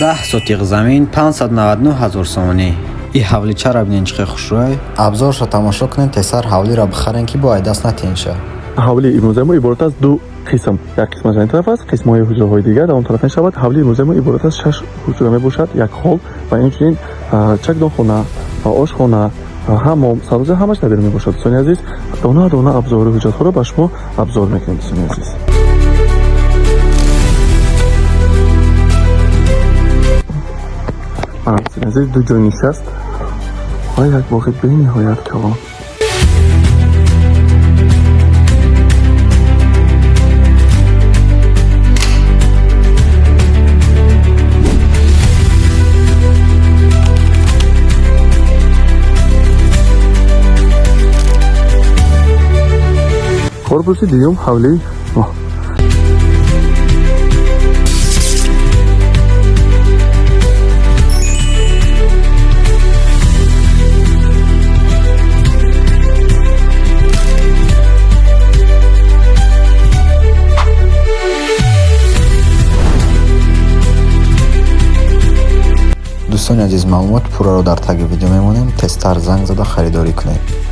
10 сотиқ замин 599 000 сомонӣ. И ҳавличара бинен чӣ хушрӯй. Абзоршо тамошо кунед, тесар ҳавлиро бихарен ки бо айдаст натинша. ҳавли имрӯзаи мо иборат аз ду қисм. Як қисмаш ин тараф аст, қисмҳои ҳуҷраҳои дигар дар он тараф мешавад. ҳавли имрӯзаи мо иборат аз 6 ҳуҷра мебошад, як ҳол ва инчунин чакдонхона ва ошхона, ҳаммом, сарӯза ҳамаш дар берун мебошад. Дӯстони азиз, дона дона абзори ҳуҷратҳоро ба шумо абзор мекунем. Дӯстони азиз, дӯстони азиз, ду ҷои нишаст ва як боғи бениҳоят калон. корпуси дуюм ҳавлии мо. дӯстони азиз, маълумоти пурраро дар таги видео мемонем. Тезтар занг зада харидорӣ кунед.